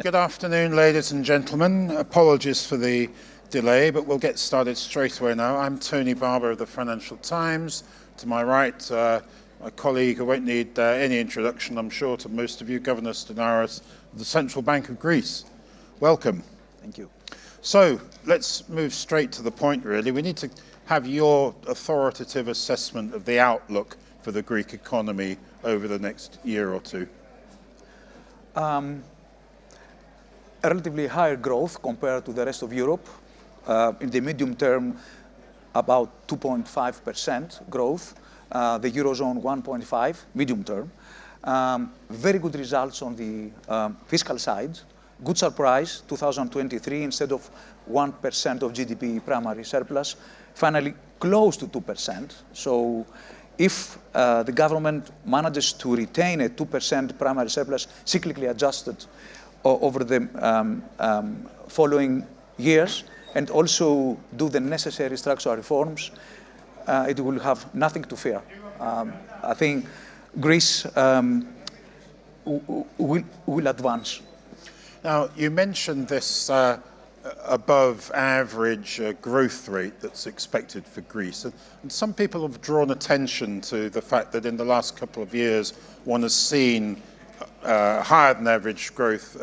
Good afternoon, ladies and gentlemen. Apologies for the delay, but we'll get started straight away now. I'm Tony Barber of the Financial Times. To my right, my colleague who won't need any introduction, I'm sure, to most of you, Governor Stournaras of the Central Bank of Greece. Welcome. Thank you. So let's move straight to the point, really. We need to have your authoritative assessment of the outlook for the Greek economy over the next year or two. Relatively higher growth compared to the rest of Europe. In the medium term, about 2.5% growth. The Eurozone 1.5, medium term. Very good results on the fiscal side. Good surprise, 2023, instead of 1% of GDP primary surplus, finally close to 2%. So if the government manages to retain a 2% primary surplus, cyclically adjusted over the following years, and also do the necessary structural reforms, it will have nothing to fear. I think Greece will advance. Now, you mentioned this above average growth rate that's expected for Greece. And some people have drawn attention to the fact that in the last couple of years, one has seen higher than average growth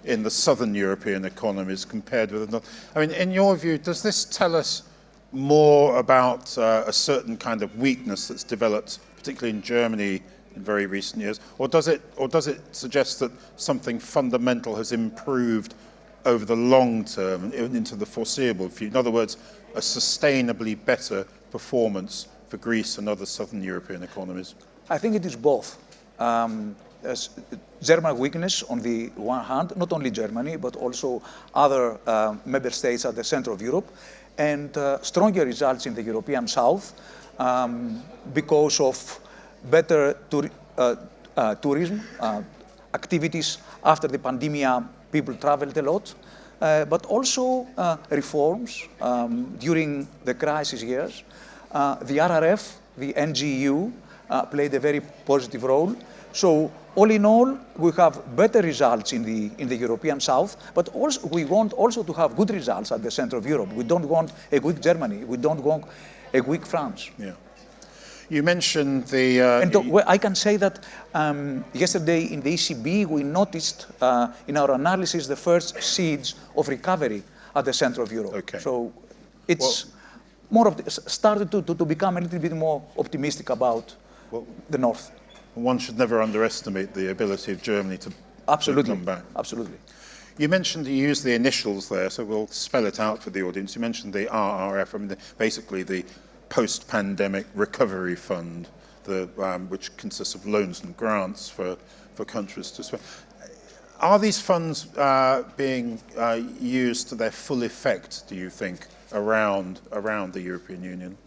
in the southern European economies compared with the north. I mean, in your view, does this tell us more about a certain kind of weakness that's developed, particularly in Germany in very recent years, or does it suggest that something fundamental has improved over the long term into the foreseeable future? In other words, a sustainably better performance for Greece and other southern European economies? I think it is both. German weakness on the one hand, not only Germany, but also other member states at the center of Europe, and stronger results in the European South because of better tourism activities. After the pandemic, people traveled a lot, but also reforms during the crisis years. The RRF, the NGU, played a very positive role. So all in all, we have better results in the European South, but also we want also to have good results at the center of Europe. We don't want a weak Germany. We don't want a weak France. Yeah. You mentioned the... I can say that yesterday in the ECB, we noticed in our analysis the first seeds of recovery at the center of Europe. Okay. So it's started to become a little bit more optimistic about the North. One should never underestimate the ability of Germany to come back. Absolutely. You mentioned, you used the initials there, so we'll spell it out for the audience. You mentioned the RRF, I mean, basically the post-pandemic recovery fund, which consists of loans and grants for countries to spend. Are these funds being used to their full effect, do you think, around the European Union?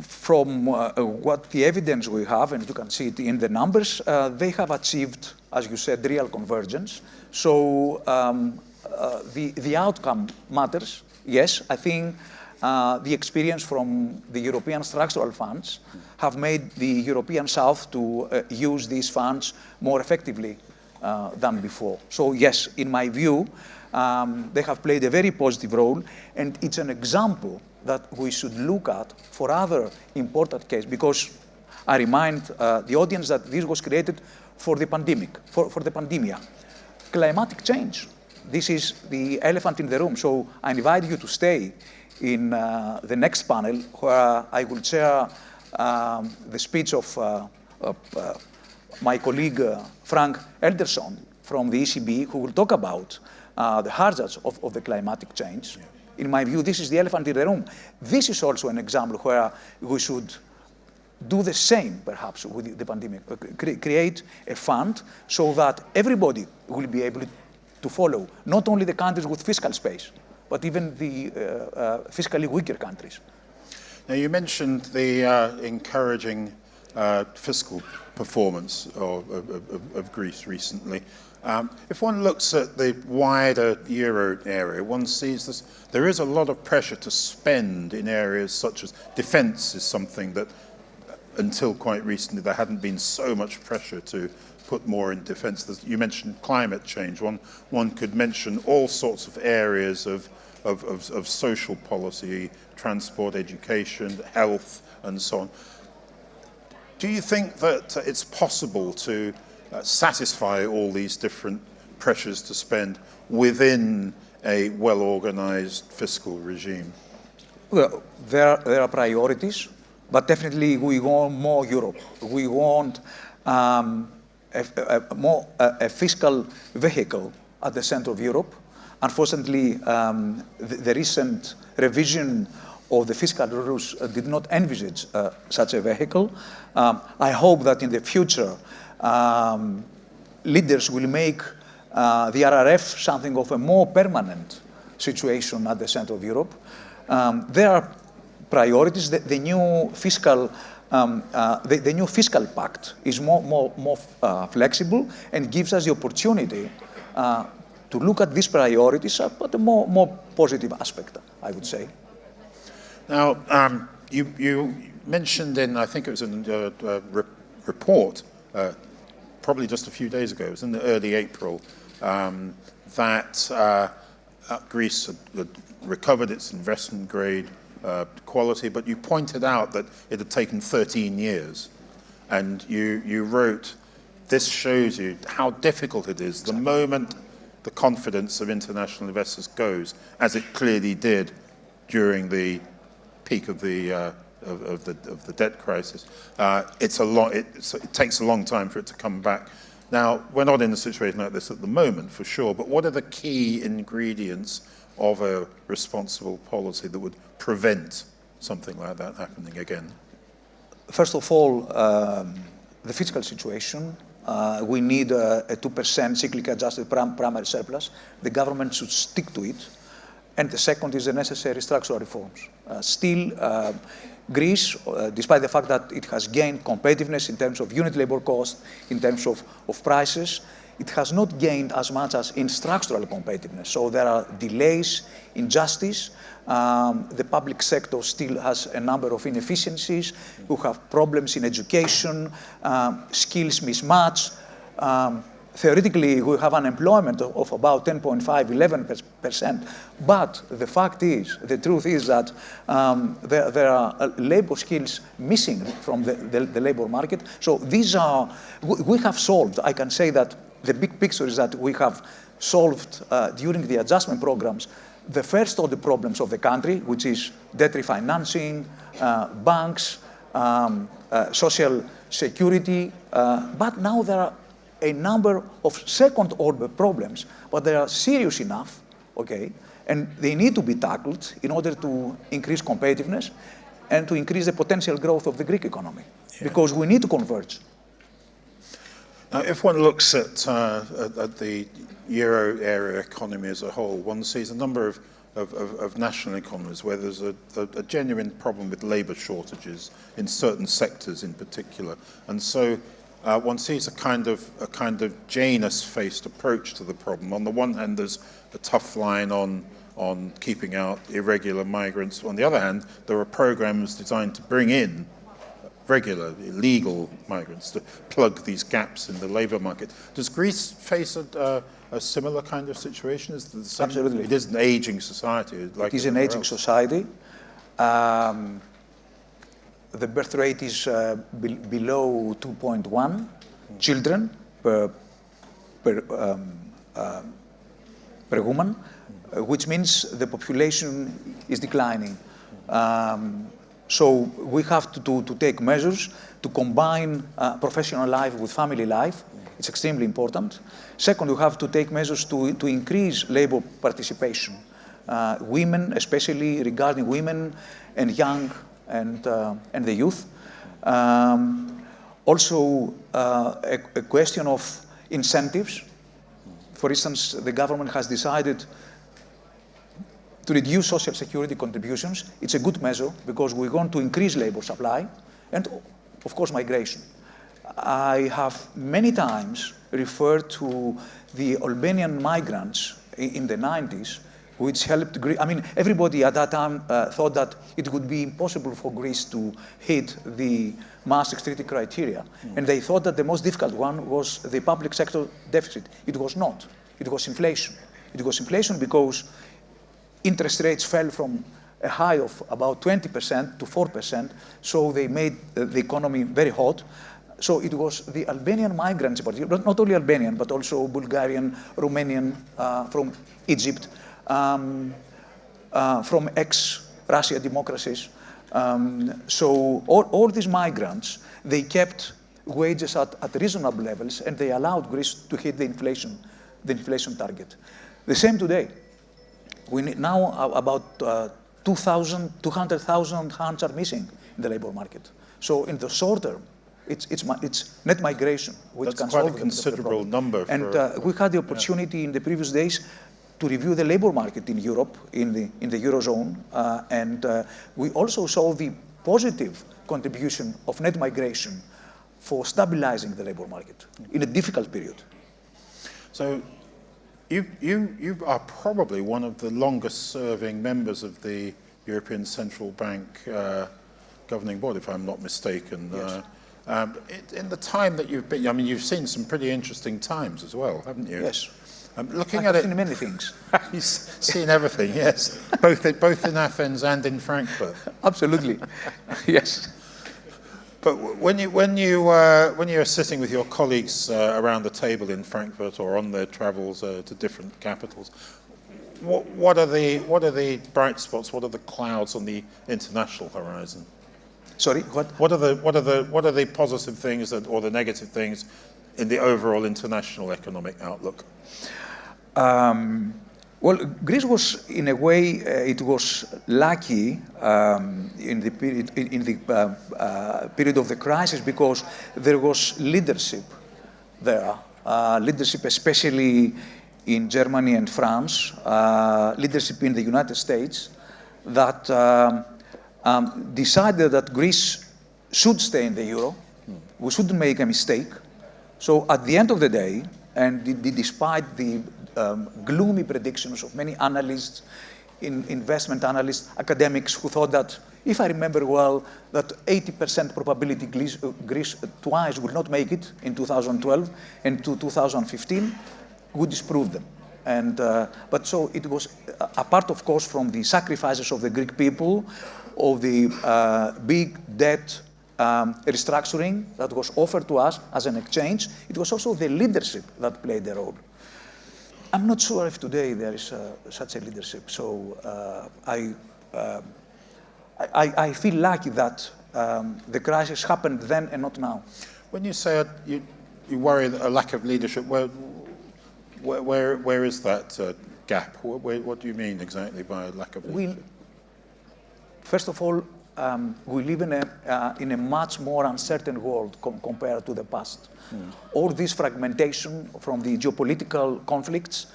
From what the evidence we have, and you can see it in the numbers, they have achieved, as you said, real convergence. So the outcome matters. Yes, I think the experience from the European structural funds have made the European South to use these funds more effectively than before. So yes, in my view, they have played a very positive role, and it's an example that we should look at for other important cases, because I remind the audience that this was created for the pandemic, for the pandemic. Climatic change, this is the elephant in the room. So I invite you to stay in the next panel, where I will share the speech of my colleague Frank Elderson from the ECB, who will talk about the hazards of the climatic change. Yeah. In my view, this is the elephant in the room. This is also an example where we should do the same, perhaps, with the pandemic. Create a fund so that everybody will be able to follow, not only the countries with fiscal space, but even the fiscally weaker countries. Now, you mentioned the encouraging fiscal performance of Greece recently. If one looks at the wider euro area, one sees this. There is a lot of pressure to spend in areas such as defence is something that, until quite recently, there hadn't been so much pressure to put more in defence. You mentioned climate change. One could mention all sorts of areas of social policy, transport, education, health, and so on. Do you think that it's possible to satisfy all these different pressures to spend within a well-organized fiscal regime? Well, there are priorities, but definitely we want more Europe. We want a fiscal vehicle at the center of Europe. Unfortunately, the recent revision of the fiscal rules did not envisage such a vehicle. I hope that in the future, leaders will make the RRF something of a more permanent situation at the center of Europe. There are priorities. The new fiscal pact is more flexible and gives us the opportunity to look at these priorities but a more positive aspect, I would say. Now, you mentioned I think it was in a report, probably just a few days ago, it was in the early April, that Greece had recovered its investment grade quality, but you pointed out that it had taken 13 years. And you wrote, this shows you how difficult it is the moment the confidence of international investors goes, as it clearly did during the peak of the debt crisis. It takes a long time for it to come back. Now, we're not in a situation like this at the moment, for sure, but what are the key ingredients of a responsible policy that would prevent something like that happening again? First of all, the fiscal situation. We need a 2% cyclically adjusted primary surplus. The government should stick to it. And the second is the necessary structural reforms. Still, Greece, despite the fact that it has gained competitiveness in terms of unit labor cost, in terms of prices, it has not gained as much as in structural competitiveness. So there are delays in justice. The public sector still has a number of inefficiencies. We have problems in education, skills mismatch. Theoretically, we have unemployment of about 10.5, 11%. But the fact is, the truth is that there are labor skills missing from the labor market. So these are, we have solved, I can say that the big picture is that we have solved during the adjustment programs the first of the problems of the country, which is debt refinancing, banks, social security. But now there are a number of second-order problems, but they are serious enough, okay, and they need to be tackled in order to increase competitiveness and to increase the potential growth of the Greek economy, because we need to converge. Now, if one looks at the euro area economy as a whole, one sees a number of national economies where there's a genuine problem with labour shortages in certain sectors in particular, and so one sees a kind of Janus-faced approach to the problem. On the one hand, there's a tough line on keeping out irregular migrants. On the other hand, there are programs designed to bring in regular, legal migrants to plug these gaps in the labour market. Does Greece face a similar kind of situation? Absolutely. It is an ageing society. Like it is an ageing society. The birth rate is below 2.1 children per woman, which means the population is declining. So we have to take measures to combine professional life with family life. It's extremely important. Second, we have to take measures to increase labor participation. Women, especially regarding women and young and the youth. Also, a question of incentives. For instance, the government has decided to reduce social security contributions. It's a good measure because we're going to increase labor supply and, of course, migration. I have many times referred to the Albanian migrants in the 90s which helped Greece. I mean, everybody at that time thought that it would be impossible for Greece to hit the Maastricht Treaty criteria. And they thought that the most difficult one was the public sector deficit. It was not. It was inflation. It was inflation because interest rates fell from a high of about 20% to 4%, so they made the economy very hot. So it was the Albanian migrants, but not only Albanian, but also Bulgarian, Romanian, from Egypt, from ex-Russia democracies. So all these migrants, they kept wages at reasonable levels, and they allowed Greece to hit the inflation target. The same today. We need now about 200,000 hands are missing in the labor market. So in the short term, it's net migration, which That's can quite solve a considerable number. And we had the opportunity in the previous days to review the labor market in Europe, in the Eurozone, and we also saw the positive contribution of net migration for stabilizing the labor market in a difficult period. So you are probably one of the longest serving members of the European Central Bank governing board, if I'm not mistaken. Yes. In the time that you've been, I mean, you've seen some pretty interesting times as well, haven't you? Yes. Looking at it, I've seen many things. You've seen everything, yes, both in Athens and in Frankfurt. Absolutely, yes. But when you're sitting with your colleagues around the table in Frankfurt or on their travels to different capitals, what are the bright spots? What are the clouds on the international horizon? Sorry, what? What are the positive things or the negative things in the overall international economic outlook? Well, Greece was, in a way, it was lucky in the period of the crisis because there was leadership there, leadership especially in Germany and France, leadership in the United States that decided that Greece should stay in the euro. We shouldn't make a mistake. So at the end of the day, and despite the gloomy predictions of many analysts, investment analysts, academics who thought that, if I remember well, that 80% probability Greece twice would not make it in 2012 and to 2015, we disproved them. And, but so it was a part, of course, from the sacrifices of the Greek people, of the big debt restructuring that was offered to us as an exchange. It was also the leadership that played a role. I'm not sure if today there is such a leadership. So I feel lucky that the crisis happened then and not now. When you say you worry that a lack of leadership, where is that gap? What do you mean exactly by a lack of leadership? First of all, we live in a much more uncertain world compared to the past. All this fragmentation from the geopolitical conflicts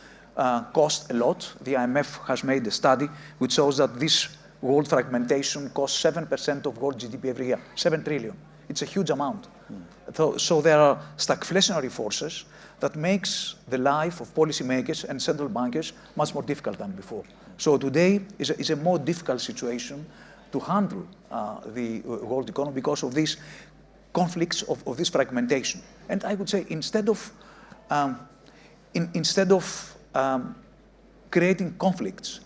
cost a lot. The IMF has made a study which shows that this world fragmentation costs 7% of world GDP every year, 7 trillion. It's a huge amount. So there are stagflationary forces that makes the life of policymakers and central bankers much more difficult than before. So today is a more difficult situation to handle the world economy because of these conflicts, of this fragmentation. And I would say instead of creating conflicts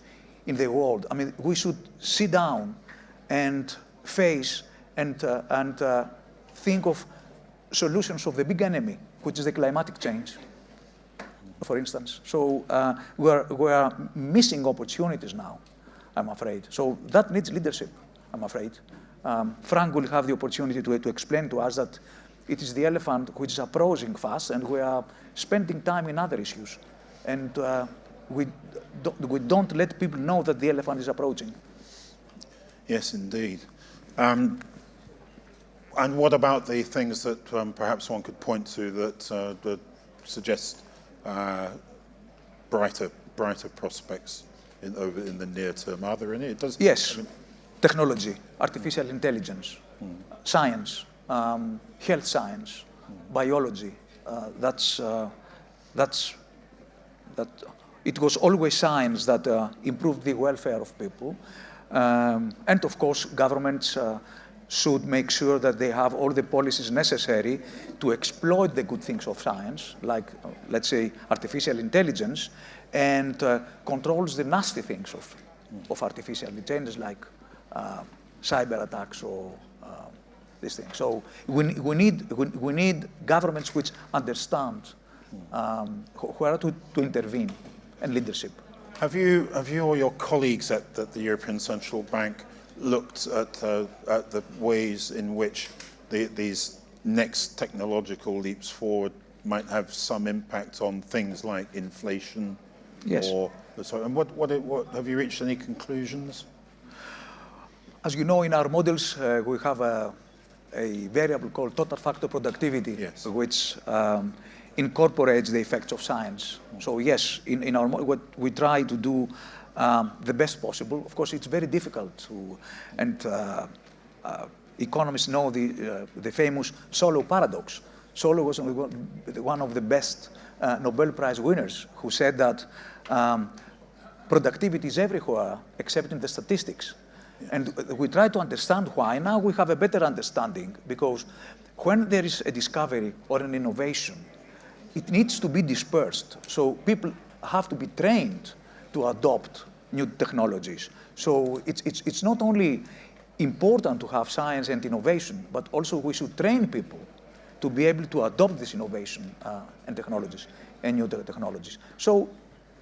in the world, I mean, we should sit down and face and think of solutions of the big enemy, which is the climatic change, for instance. So we are missing opportunities now, I'm afraid. So that needs leadership, I'm afraid. Frank will have the opportunity to explain to us that it is the elephant which is approaching fast, and we are spending time in other issues. And we don't let people know that the elephant is approaching. Yes, indeed. And what about the things that perhaps one could point to that suggest brighter prospects in the near term? Are there any? Yes, technology, artificial intelligence, science, health science, biology. it was always science that improved the welfare of people. And of course, governments should make sure that they have all the policies necessary to exploit the good things of science, like, let's say, artificial intelligence, and controls the nasty things of artificial intelligence, like cyber attacks or these things. So we need governments which understand where to intervene, and leadership. Have you or your colleagues at the European Central Bank looked at the ways in which these next technological leaps forward might have some impact on things like inflation? Yes. And what have you reached any conclusions? As you know, in our models, we have a variable called total factor productivity, yes, which incorporates the effects of science. So yes, in our what we try to do the best possible. Of course, it's very difficult to, and economists know the famous Solow paradox. Solow was one of the best Nobel Prize winners who said that productivity is everywhere except in the statistics. And we try to understand why. Now we have a better understanding, because when there is a discovery or an innovation, it needs to be dispersed. So people have to be trained to adopt new technologies. So it's not only important to have science and innovation, but also we should train people to be able to adopt this innovation and technologies and new technologies. So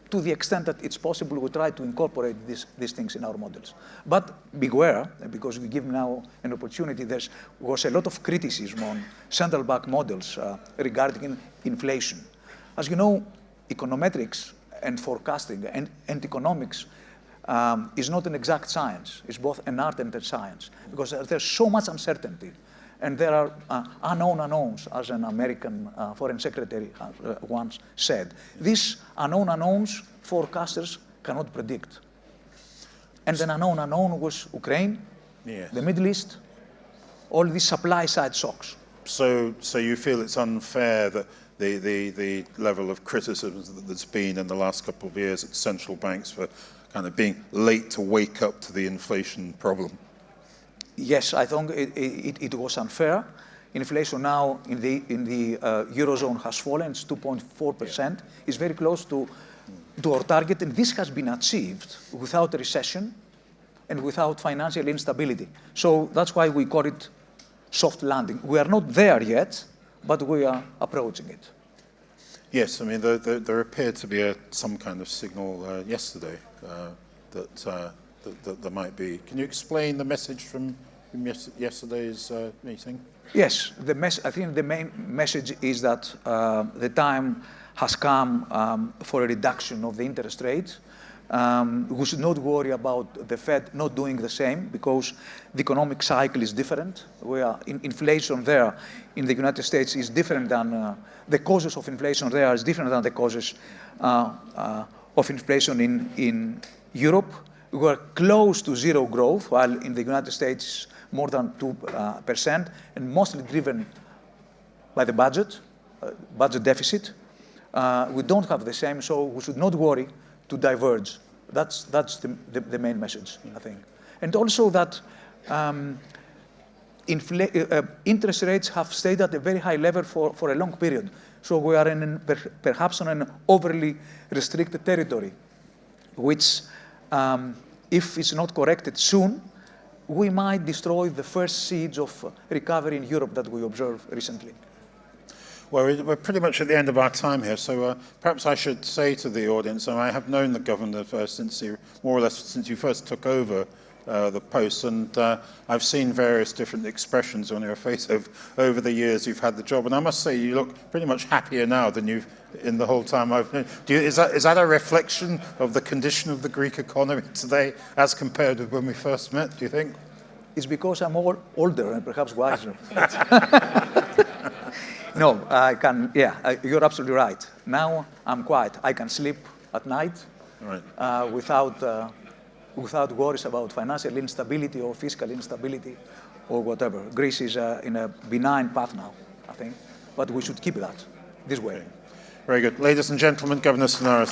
to the extent that it's possible, we try to incorporate these things in our models. But beware, because we give now an opportunity, there was a lot of criticism on central bank models regarding inflation. As you know, econometrics and forecasting and economics is not an exact science. It's both an art and a science, because there's so much uncertainty. And there are unknown unknowns, as an American foreign secretary once said. These unknown unknowns, forecasters cannot predict. And an unknown unknown was Ukraine, yes, the Middle East, all these supply-side shocks. So you feel it's unfair that the level of criticism that's been in the last couple of years at central banks for kind of being late to wake up to the inflation problem? Yes, I think it was unfair. Inflation now in the Eurozone has fallen. It's 2.4%. Yeah. It's very close to our target, and this has been achieved without a recession and without financial instability. So that's why we call it soft landing. We are not there yet, but we are approaching it. Yes, I mean, there appeared to be some kind of signal yesterday that there might be. Can you explain the message from yesterday's meeting? Yes, I think the main message is that the time has come for a reduction of the interest rate. We should not worry about the Fed not doing the same, because the economic cycle is different. Inflation there in the United States is different than the causes of inflation there is different than the causes of inflation in Europe. We were close to zero growth, while in the United States more than 2%, and mostly driven by the budget deficit. We don't have the same, so we should not worry to diverge. That's the main message, I think. And also that interest rates have stayed at a very high level for a long period. So we are perhaps on an overly restricted territory, which, if it's not corrected soon, we might destroy the first seeds of recovery in Europe that we observed recently. Well, we're pretty much at the end of our time here, so perhaps I should say to the audience, and I have known the governor more or less since you first took over the post, and I've seen various different expressions on your face over the years you've had the job, and I must say you look pretty much happier now than you've in the whole time I've known. Is that a reflection of the condition of the Greek economy today as compared with when we first met, do you think? It's because I'm older and perhaps wiser. No, I can, you're absolutely right. Now I'm quiet. I can sleep at night, right, without worries about financial instability or fiscal instability or whatever. Greece is in a benign path now, I think, but we should keep that this way. Very good. Ladies and gentlemen, Governor Stournaras.